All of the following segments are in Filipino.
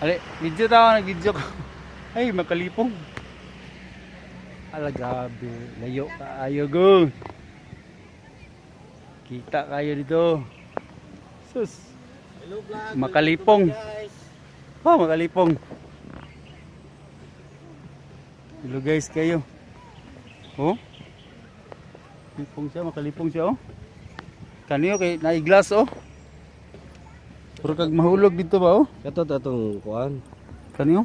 Ali, video tao, nag-video ko. Ay, makalipong. Ala, grabe. Layo kaayo, go. Kita kayo dito. Sus. Hello vlog. Makalipong. Oh, makalipong. Hello guys, kayo. Oh. Lipong siya, makalipong siya, oh. Kaniyo kay naiglas, oh. Puro kag mahulog dito ba, oh. Kato tatong kuan. Kaniyo?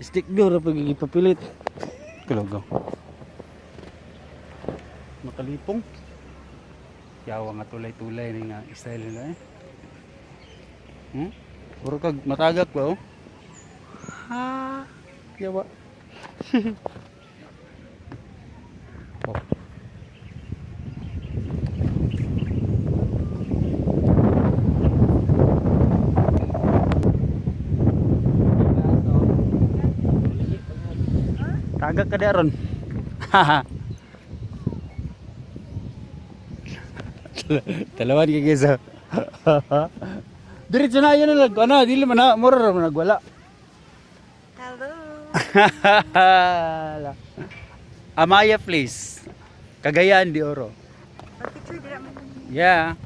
Stick door pag ipapilit. Kalogo. Makalipong. Yawa nga tulay-tulay ni nga style nila eh. Puro kag matagak ba, oh. Ha. Yawa. Oh. Tagak ka daron. Haha. Talawan ka guys. Diretso na yun na ano, dili man na mura ra man nagwala. Hello. Amaya please. Cagayan de Oro. Picture dira man. Yeah.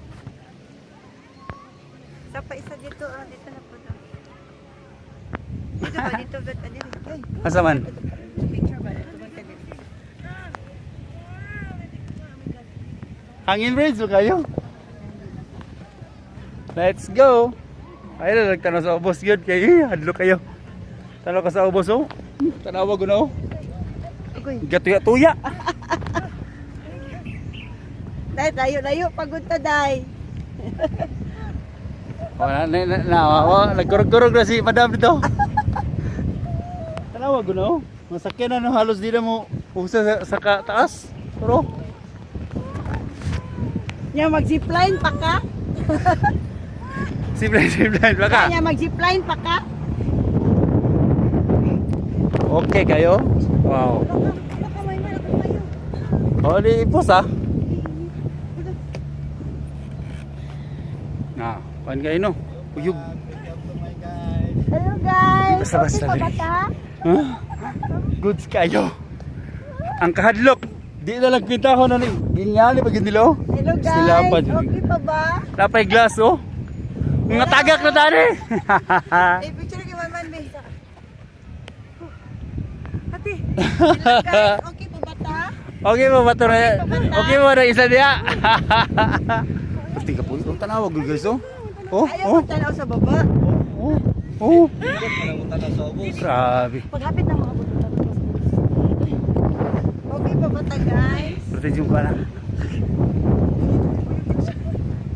Sa pa isa dito, dito na po daw. Dito ba dito ay. Asa man? Picture ba dito ba dito? Hangin bridge kayo. Let's go. Ay na nagtanaw sa ubos yun kay hadlo kayo. Tanaw ka sa ubos oh. Tanawa ko na oh. Agoy. Gatuya-tuya. Dai layo pagod ta dai. Nagkurog-kurog na si madam dito. Tanawa ko na oh. Masakyan na no, halos di na mo usa sa taas. Pero Nya mag-zipline pa ka? simple baka. Nya mag-zipline pa ka? Okay kayo? Wow. Kamay man ako kayo. Oh, di ipos ah. Na, kan kayo no. Uyog. Hello guys. Basta-basta Okay pa ba lang. ta? Huh? Goods kayo. Ang kahadlok. Di na lang pinta ko na ni. Ginyali pag nilo. Hello Silapad. guys. Okay pa ba? Napay glass oh. Mga tagak na tani. Eh picture kay man be. Ate. Hello guys. Okay pa ba ta? Okay mo ba ito na? Okay mo na isa niya. Pasti ka po. Oh, tanawag guys oh. Oh, Ayaw oh, mo tanaw sa baba. oh. Oh. Nangutan sa ubos. Grabe. Paghapit na mga buto. Okay pa ba ta guys? Protection ka na.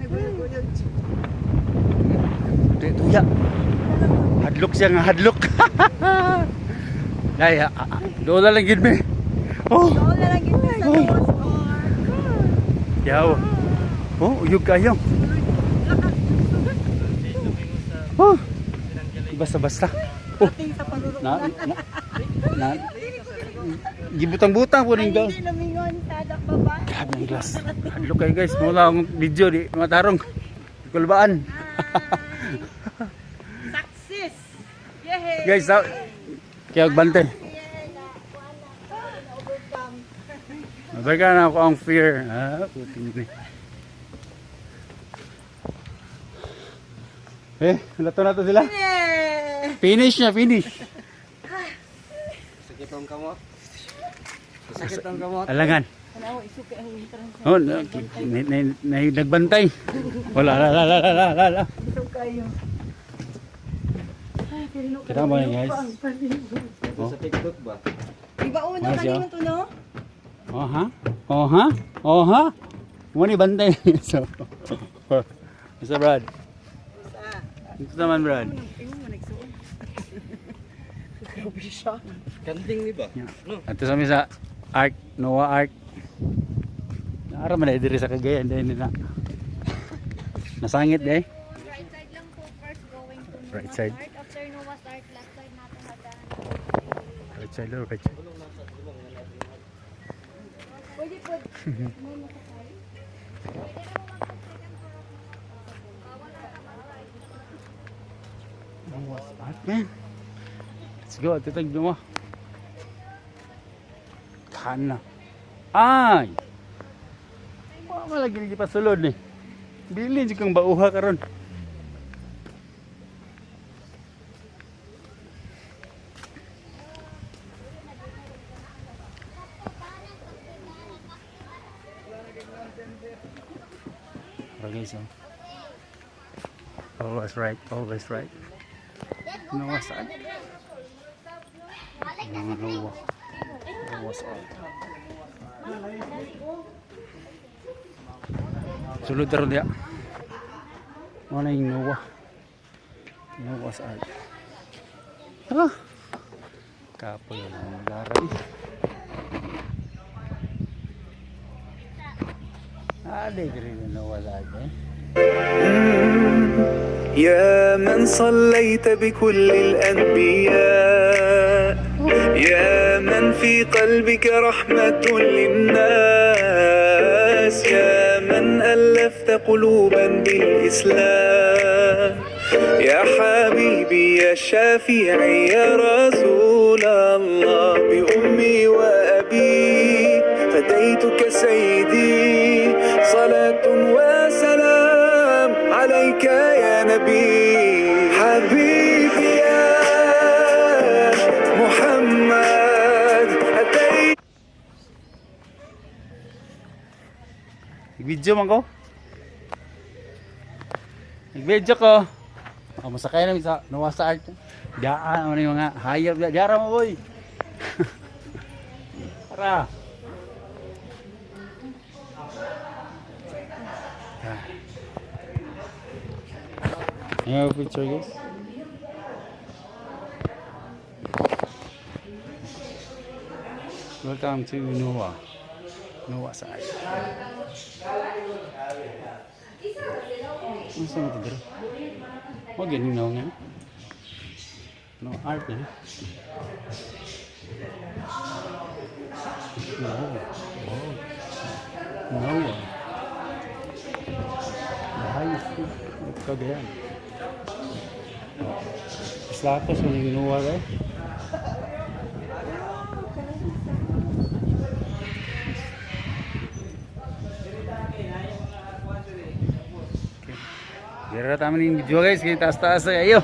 Nagulog-gulog. Tuya. Hadlok siya nga hadlok. Dai, doon na lang gid me. Oh, Oo na lang kita sa Diyos. yaw. Oh, uyog kayo. Oh. Basta-basta. Oh, Ating sa panulong na. Na. Gibutang-butang po ning daw. Hindi lumingon sa dak baba. Grabe ang glass. Hadlok kayo guys. Mula ang video di matarong. Kulbaan. Success! Yehey! Guys, kaya bante. Mabaka na ako ang fear. Puting ni. Lato na to sila. Yay! Finish na, finish. Sakit ang kamot. Sakit ang kamot. Alangan. Ano, isuki ang entrance. Oh, nagbantay. Wala, la. Ito kayo. Ay, pero Kita mo yan, guys. Oh. Sa TikTok ba? Iba una Nice, kanina to, no? Oh ha? Oh ha? Oh ha? Mo ni bantay. So. Mr. Brad. Ito naman, Brad. Tingnan mo, nagsuon. Grabe siya. Kanting ni ba? No. Ito sa sa Ark, Noah Ark. Naara man na diri sa Cagayan dahil nila. Nasangit deh. Right side lang po first going to Noah's Right side. Ark. After Noah's Ark, left side natin hadahan. Right side or right side. Pwede po. May makasay. Pwede naman mag-second floor. Wala naman right. Noah's Ark, man. Let's go, titag mo. Kana. Ay! Wala malagi di pa sulod ni. Bilin jud kang bauha karon. Okay, so. Always right, always right. Noah's Ark. Noah's Ark. Sulod taron dia. Mana yung Noah's Ark. Hala. Kapoy ang garay. Ada diri Noah's Ark eh. يا من صليت بكل الأنبياء يا من في قلبك رحمة للناس يا من ألفت قلوبا بالإسلام يا حبيبي يا شافعي يا رسول الله بأمي وأبي فديتك سيدي صلاة وسلام عليك يا نبي حبيبي يا محمد أتيت. Nag-video man ko. Nag-video ko. Masakay namin sa Noah's Ark. Daan mo yung mga hayop. Diara mo boy. Tara. Ayan yung picture guys. Welcome to Noah's Ark. Ano sa mga dito? Huwag yan yung nga. No art eh. No. Ayos ko. Kagayan. Slatos mo yung Noah eh. Kira tayo yung video guys, kita taas-taas ayo.